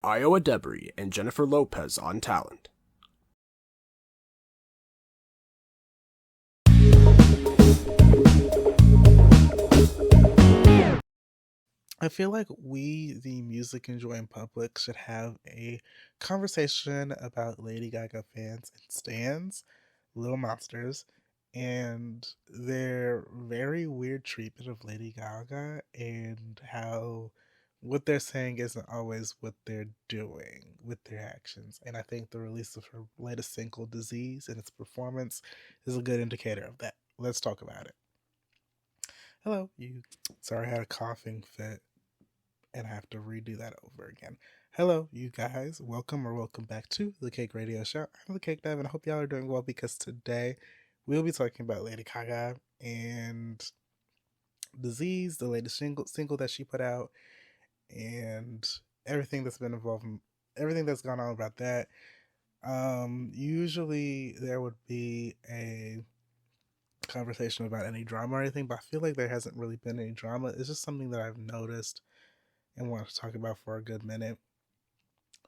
Iowa Debris and Jennifer Lopez on talent. I feel like we, the music enjoying public, should have a conversation about Lady Gaga fans and stans, Little Monsters, and their very weird treatment of Lady Gaga and how what they're saying isn't always what they're doing with their actions. And I think the release of her latest single, Disease, and its performance is a good indicator of that. Let's talk about it. Hello, you. Sorry, I had a coughing fit and I have to redo that over again. Hello, you guys. Welcome back to the Cake Radio Show. I'm the Cake Dive, and I hope y'all are doing well because today we'll be talking about Lady Gaga and Disease, the latest single that she put out, and everything that's been involved, everything that's gone on about that. Usually there would be a conversation about any drama or anything, but I feel like there hasn't really been any drama. It's just something that I've noticed and want to talk about for a good minute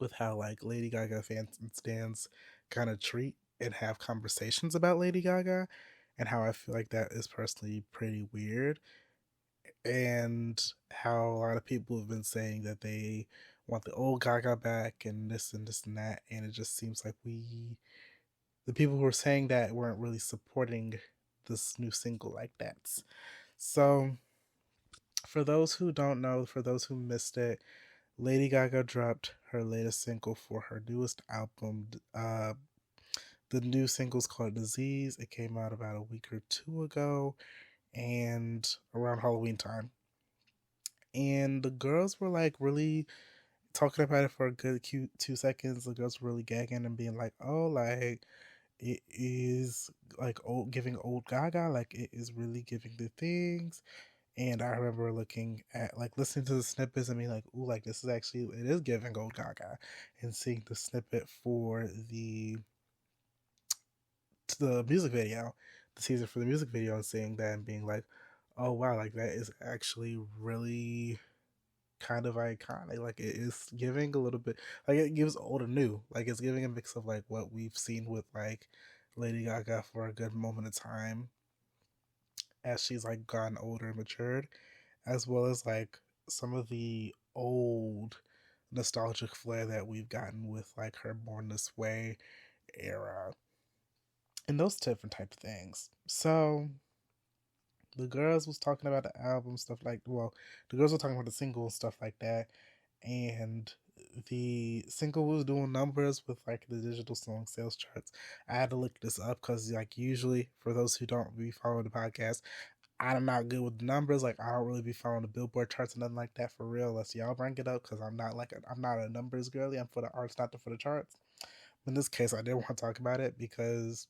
with how like Lady Gaga fans and stans kind of treat and have conversations about Lady Gaga and how I feel like that is personally pretty weird and how a lot of people have been saying that they want the old Gaga back and this and that, and it just seems like the people who were saying that weren't really supporting this new single like that. So for those who don't know, for those who missed it, Lady Gaga dropped her latest single for her newest album. The new single's called Disease. It came out about a week or two ago and around Halloween time. And the girls were like really talking about it for a good cute 2 seconds. The girls were really gagging and being like, oh, like it is like old giving old Gaga, like it is really giving the things. And I remember looking at like listening to the snippets and being like, "Ooh, like this is actually it is giving Gold Gaga," and seeing the snippet for the music video, the teaser for the music video, and seeing that and being like, "Oh wow, like that is actually really kind of iconic. Like it is giving a little bit like it gives old and new. Like it's giving a mix of like what we've seen with like Lady Gaga for a good moment of time as she's like gotten older and matured, as well as like some of the old nostalgic flair that we've gotten with like her Born This Way era and those different type of things. So the girls was talking about the album stuff like the girls were talking about the single and stuff like that, and the single was doing numbers with like the digital song sales charts. I had to look this up because like usually for those who don't be following the podcast, I'm not good with the numbers. Like I don't really be following the Billboard charts and nothing like that for real. Unless y'all bring it up, because I'm not a numbers girly. I'm for the arts, not for the charts. In this case, I did want to talk about it because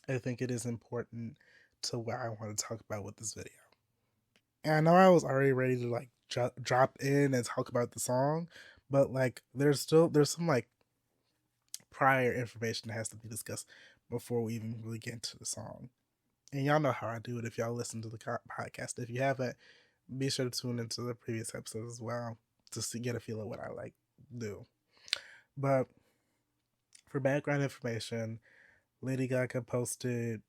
I think it is important to what I want to talk about with this video. And I know I was already ready to like drop in and talk about the song, but like there's some like prior information that has to be discussed before we even really get into the song. And y'all know how I do it if y'all listen to the podcast. If you haven't, be sure to tune into the previous episodes as well to get a feel of what I like do. But for background information, Lady Gaga posted,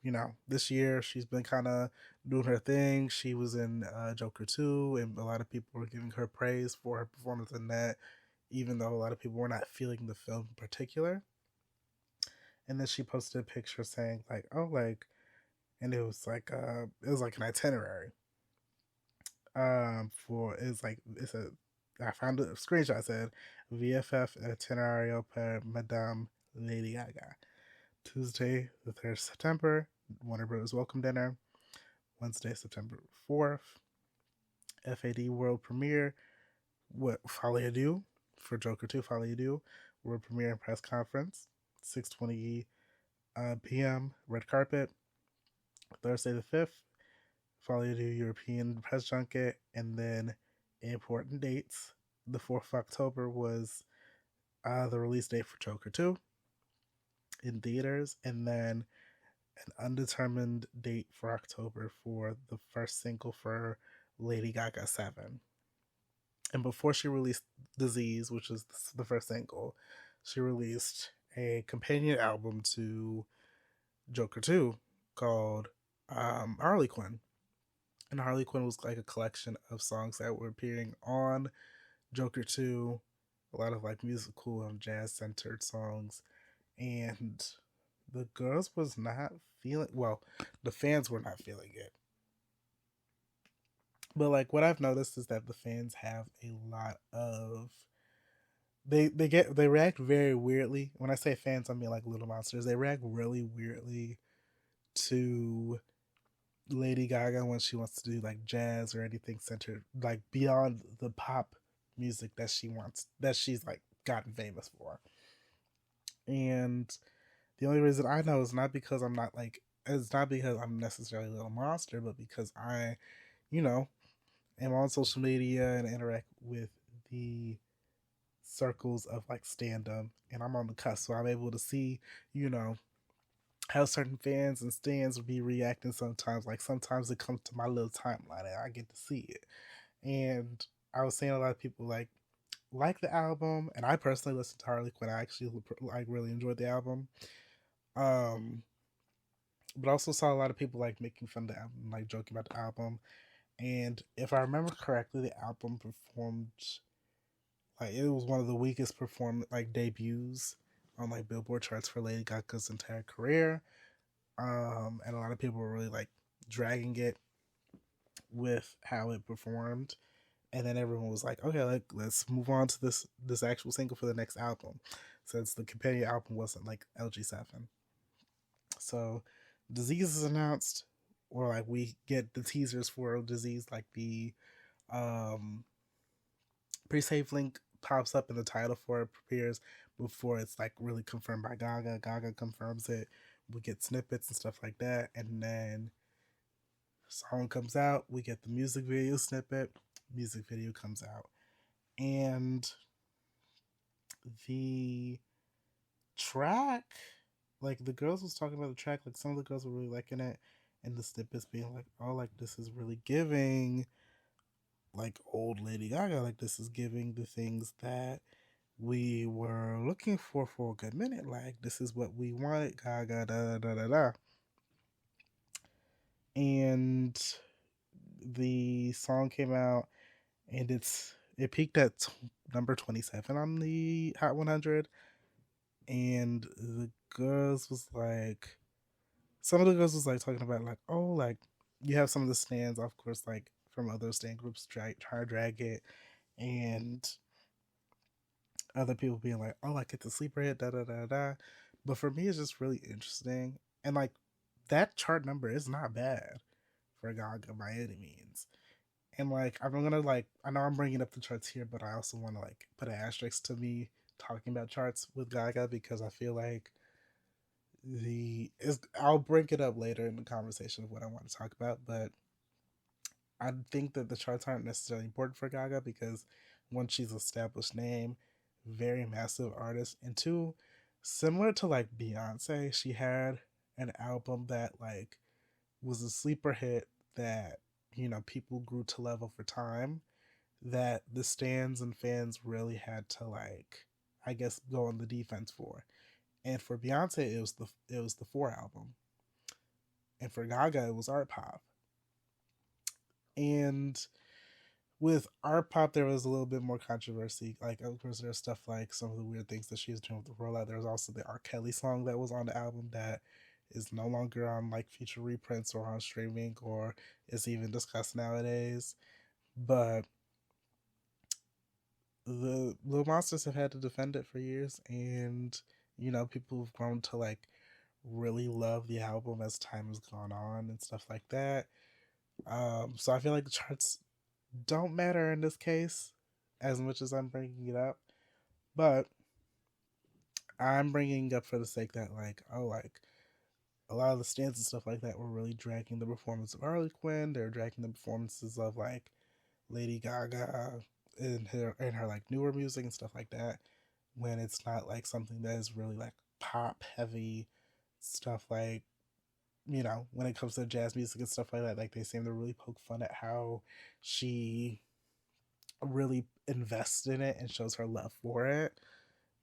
this year she's been kind of doing her thing. She was in Joker 2, and a lot of people were giving her praise for her performance in that, even though a lot of people were not feeling the film in particular. And then she posted a picture saying, like, oh, like, and it was like an itinerary for it's a I found a screenshot said VFF itinerario per Madame Lady Gaga. Tuesday the 3rd of September, Warner Brothers Welcome Dinner. Wednesday, September 4th, FAD World Premiere. What Folly Do for Joker 2, Folly Do, World Premiere and Press Conference, 6:20 p.m. Red Carpet. Thursday the 5th, Folly Do European Press Junket, and then important dates. The 4th of October was the release date for Joker 2 in theaters, and then an undetermined date for October for the first single for Lady Gaga 7. And before she released Disease, which is the first single, she released a companion album to Joker 2 called Harlequin. And Harlequin was like a collection of songs that were appearing on Joker 2, a lot of like musical and jazz centered songs. And the girls was not feeling, well, the fans were not feeling it. But like what I've noticed is that the fans have a lot of they react very weirdly. When I say fans, I mean like Little Monsters. They react really weirdly to Lady Gaga when she wants to do like jazz or anything centered like beyond the pop music that she wants that she's like gotten famous for. And the only reason I know is not because I'm not like it's not because I'm necessarily a little monster, but because I, you know, am on social media and interact with the circles of like stand-up and I'm on the cusp, so I'm able to see, you know, how certain fans and stands will be reacting sometimes. Like sometimes it comes to my little timeline and I get to see it. And I was seeing a lot of people like the album, and I personally listened to Harley Quinn. I actually like really enjoyed the album. Um, but I also saw a lot of people like making fun of the album, like joking about the album. And if I remember correctly, the album performed like it was one of the weakest perform like debuts on like Billboard charts for Lady Gaga's entire career. And a lot of people were really like dragging it with how it performed. And then everyone was like, okay, like let's move on to this actual single for the next album, since the companion album wasn't like LG7. So Disease is announced, or like we get the teasers for Disease, like the um pre-save link pops up and the title for it appears before it's like really confirmed by Gaga. Gaga confirms it. We get snippets and stuff like that, and then song comes out. We get the music video snippet. Music video comes out, and the track, like the girls was talking about the track. Like some of the girls were really liking it, and the snippets being like, "Oh, like this is really giving." Like old Lady Gaga, like this is giving the things that we were looking for a good minute. Like this is what we wanted, Gaga, da da da da. And the song came out, and it peaked at number 27 on the Hot 100. And the girls was like, some of the girls was like talking about like, oh, like you have some of the stands, of course, like from other stand groups try to drag it, and other people being like, oh, like it's a sleeper hit, da da da da. But for me, it's just really interesting, and like that chart number is not bad for Gaga by any means. And like I'm gonna like I know I'm bringing up the charts here, but I also want to like put an asterisk to me talking about charts with Gaga because I feel like I'll bring it up later in the conversation of what I want to talk about, but I think that the charts aren't necessarily important for Gaga because one, she's an established name, very massive artist, and two, similar to like Beyonce, she had an album that like was a sleeper hit that people grew to love over time, that the stands and fans really had to like, I guess, go on the defense for. And for Beyonce, it was the Four album, and for Gaga, it was Art Pop. And with Art Pop, there was a little bit more controversy. Like, of course, there's stuff like some of the weird things that she was doing with the rollout. There was also the R. Kelly song that was on the album that is no longer on like future reprints or on streaming or is even discussed nowadays. But the Little Monsters have had to defend it for years, and people have grown to like really love the album as time has gone on and stuff like that. So I feel like the charts don't matter in this case as much as I'm bringing it up, but I'm bringing it up for the sake that like, oh, like a lot of the stands and stuff like that were really dragging the performance of Harley Quinn. They're dragging the performances of like Lady Gaga in her like newer music and stuff like that. When it's not like something that is really like pop heavy stuff, like when it comes to jazz music and stuff like that, like they seem to really poke fun at how she really invested in it and shows her love for it.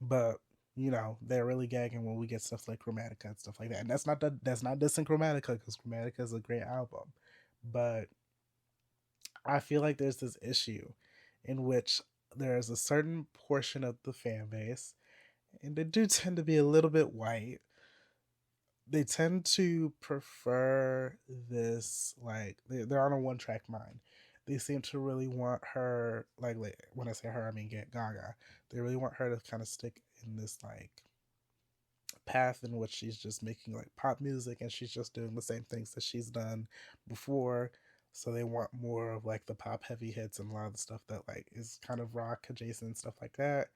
But they're really gagging when we get stuff like Chromatica and stuff like that. And that's not dissing Chromatica, because Chromatica is a great album. But I feel like there's this issue in which there's a certain portion of the fan base, and they do tend to be a little bit white. They tend to prefer this, like, they're on a one track mind. They seem to really want her, like, when I say her, I mean get Gaga. They really want her to kind of stick in this, like, path in which she's just making like pop music, and she's just doing the same things that she's done before. So they want more of like the pop heavy hits and a lot of the stuff that like is kind of rock adjacent and stuff like that.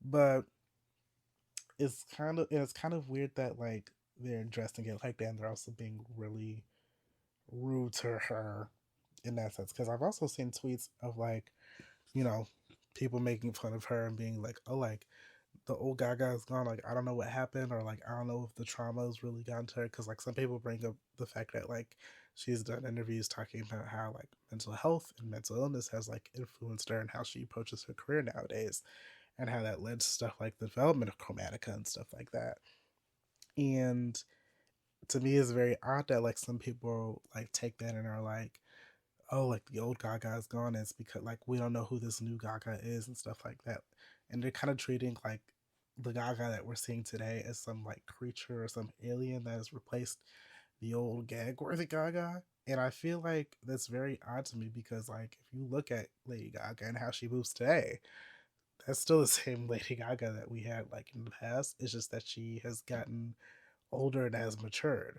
But it's kind of weird that like they're addressing it like that, and they're also being really rude to her in that sense. Because I've also seen tweets of like, you know, people making fun of her and being like, oh, like the old Gaga is gone. Like, I don't know what happened, or like, I don't know if the trauma has really gotten to her. Because like, some people bring up the fact that like she's done interviews talking about how like mental health and mental illness has like influenced her and how she approaches her career nowadays, and how that led to stuff like the development of Chromatica and stuff like that. And to me, it's very odd that like some people like take that and are like, oh, like the old Gaga is gone. It's because like we don't know who this new Gaga is and stuff like that. And they're kind of treating like the Gaga that we're seeing today as some like creature or some alien that has replaced the old gag worthy Gaga. And I feel like that's very odd to me, because like if you look at Lady Gaga and how she moves today, that's still the same Lady Gaga that we had like in the past. It's just that she has gotten older and has matured.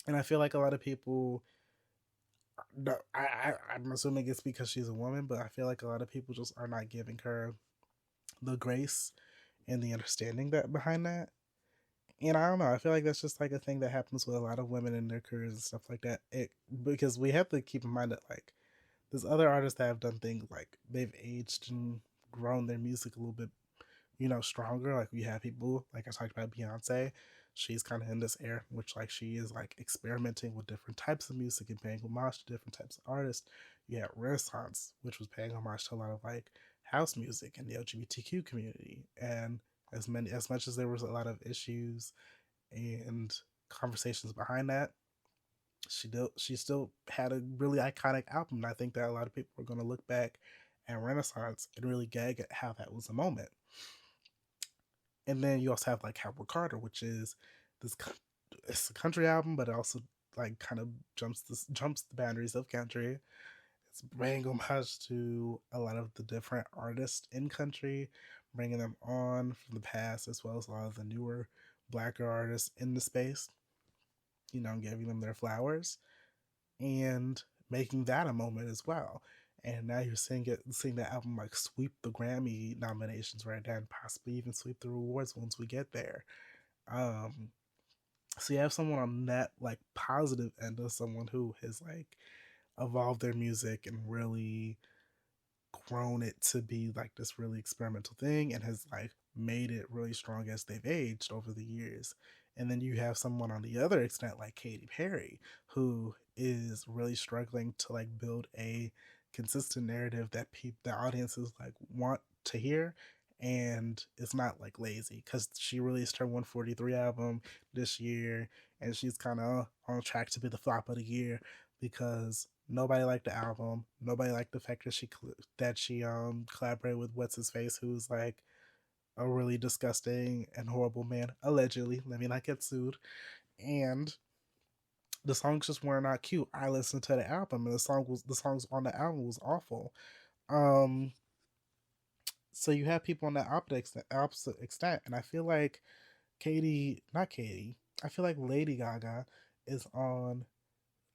And I feel like a lot of people, no, I'm assuming it's because she's a woman, but I feel like a lot of people just are not giving her the grace and the understanding that behind that. And I don't know, I feel like that's just like a thing that happens with a lot of women in their careers and stuff like that. Because we have to keep in mind that like there's other artists that have done things like they've aged and grown their music a little bit, stronger. Like we have people like I talked about Beyonce. She's kind of in this era, which like she is like experimenting with different types of music and paying homage to different types of artists. You had Renaissance, which was paying homage to a lot of like house music and the LGBTQ community. And as much as there was a lot of issues and conversations behind that, she still had a really iconic album. And I think that a lot of people are going to look back at Renaissance and really gag at how that was a moment. And then you also have like Howard Carter, which is this it's a country album, but it also like kind of jumps the boundaries of country. It's bringing homage to a lot of the different artists in country, bringing them on from the past, as well as a lot of the newer blacker artists in the space, giving them their flowers and making that a moment as well. And now you're seeing that album like sweep the Grammy nominations right now, and possibly even sweep the rewards once we get there. Um, so you have someone on that like positive end of someone who has like evolved their music and really grown it to be like this really experimental thing, and has like made it really strong as they've aged over the years. And then you have someone on the other extent like Katy Perry, who is really struggling to like build a consistent narrative that the audiences like want to hear. And it's not like lazy, because she released her 143 album this year, and she's kind of on track to be the flop of the year, because nobody liked the album. Nobody liked the fact that she collaborated with what's his face, who's like a really disgusting and horrible man, allegedly. Let me not get sued. And the songs just were not cute. I listened to the album, and the songs on the album was awful. Um, so you have people on that opposite extent, and I feel like not Katie. I feel like Lady Gaga is on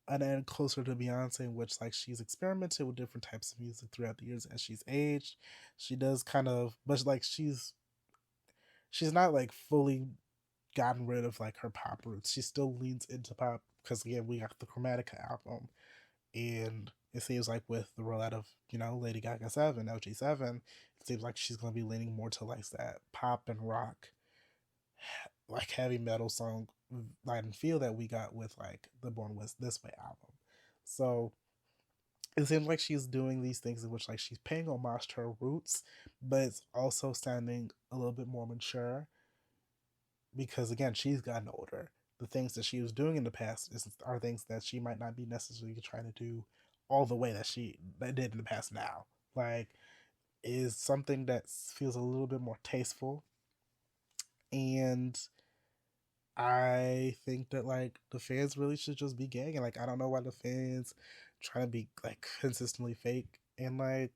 an end closer to Beyonce, in which like she's experimented with different types of music throughout the years as she's aged. She does kind of, but like she's not like fully gotten rid of like her pop roots. She still leans into pop, because again we got the Chromatica album, and it seems like with the rollout of Lady Gaga 7 LG7, it seems like she's gonna be leaning more to like that pop and rock, like heavy metal song light and feel that we got with like the Born This Way album. So it seems like she's doing these things in which like she's paying homage to her roots, but it's also sounding a little bit more mature because again she's gotten older. The things that she was doing in the past are things that she might not be necessarily trying to do all the way that did in the past now. Like is something that feels a little bit more tasteful, and I think that like the fans really should just be gagging. Like I don't know why the fans trying to be like consistently fake and like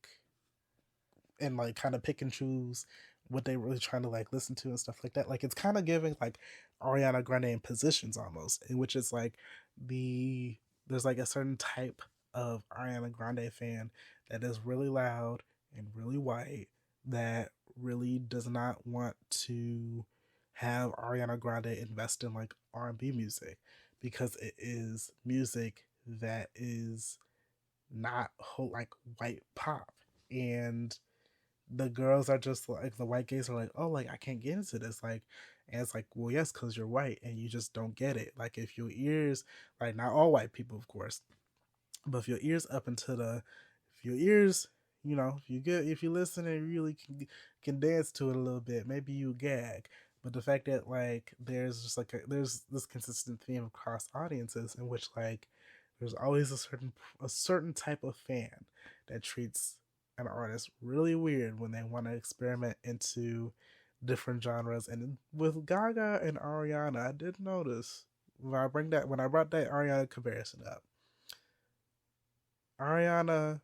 kind of pick and choose what they really trying to like listen to and stuff like that. Like it's kind of giving like Ariana Grande in positions almost, in which it's like there's like a certain type of Ariana Grande fan that is really loud and really white that really does not want to have Ariana Grande invest in like R&B music because it is music that is not like white pop, and the girls are just like the white gays are like, oh, like I can't get into this, like, and it's like, well, yes, because you're white and you just don't get it. Like if your ears, like not all white people, of course, but if your ears up into the, if your ears, you know, if you listen and really can dance to it a little bit, maybe you gag. But the fact that like there's just like there's this consistent theme across audiences in which like there's always a certain type of fan that treats an artist really weird when they want to experiment into different genres. And with Gaga and Ariana, I did notice when I brought that Ariana comparison up, Ariana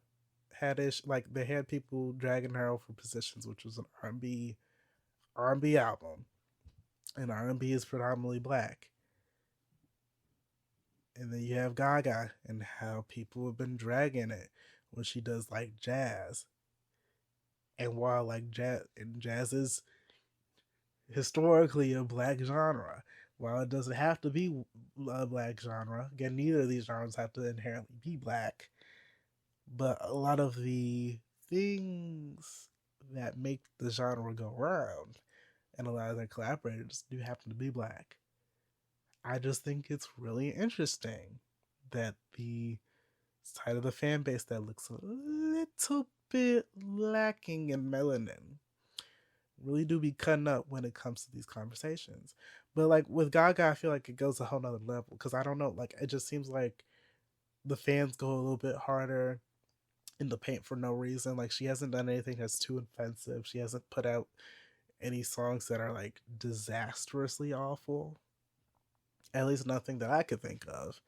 had like they had people dragging her over positions, which was an R&B album, and R&B is predominantly black. And then you have Gaga and how people have been dragging it when she does like jazz. And while like jazz is historically a black genre, while it doesn't have to be a black genre, again, neither of these genres have to inherently be black, but a lot of the things that make the genre go round and a lot of their collaborators do happen to be black. I just think it's really interesting that the side of the fan base that looks a little bit lacking in melanin really do be cutting up when it comes to these conversations. But like with Gaga, I feel like it goes a whole nother level because I don't know, like it just seems like the fans go a little bit harder in the paint for no reason. Like she hasn't done anything that's too offensive. She hasn't put out any songs that are like disastrously awful. At least nothing that I could think of.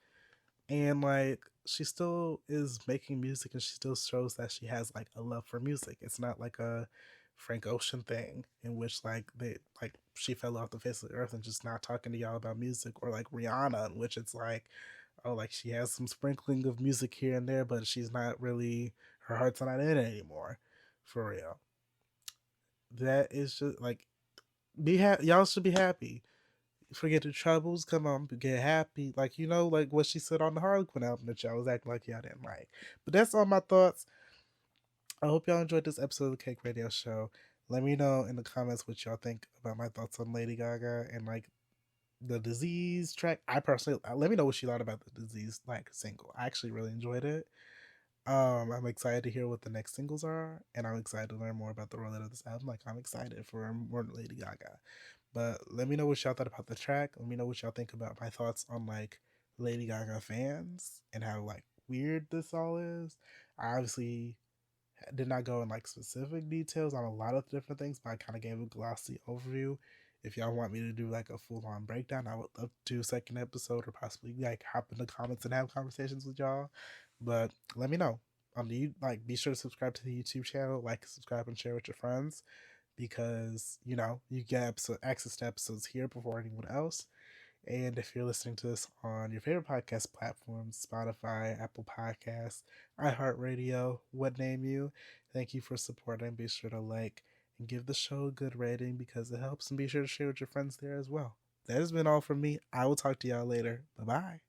And like she still is making music and she still shows that she has like a love for music. It's not like a Frank Ocean thing in which like they like she fell off the face of the earth and just not talking to y'all about music, or like Rihanna in which it's like, oh, like she has some sprinkling of music here and there, but she's not really, her heart's not in it anymore, for real. That is just like y'all should be happy. Forget the troubles, come on, get happy. Like you know, like what she said on the Harlequin album that y'all was acting like y'all didn't like. But that's all my thoughts. I hope y'all enjoyed this episode of the Cake Radio Show. Let me know in the comments what y'all think about my thoughts on Lady Gaga and like the Disease track. I personally let me know what you thought about the Disease like single. I actually really enjoyed it. I'm excited to hear what the next singles are, and I'm excited to learn more about the rollout of this album. Like I'm excited for more Lady Gaga. But let me know what y'all thought about the track. Let me know what y'all think about my thoughts on like Lady Gaga fans and how like weird this all is. I obviously did not go in like specific details on a lot of different things, but I kind of gave a glossy overview. If y'all want me to do like a full on breakdown, I would love to do a second episode or possibly like hop in the comments and have conversations with y'all. But let me know. Like be sure to subscribe to the YouTube channel, like, subscribe, and share with your friends because you know you get access to episodes here before anyone else. And if you're listening to this on your favorite podcast platforms, Spotify, Apple Podcasts, iHeartRadio, what name you, thank you for supporting. Be sure to like and give the show a good rating because it helps, and be sure to share with your friends there as well. That has been all from me. I will talk to y'all later. Bye bye.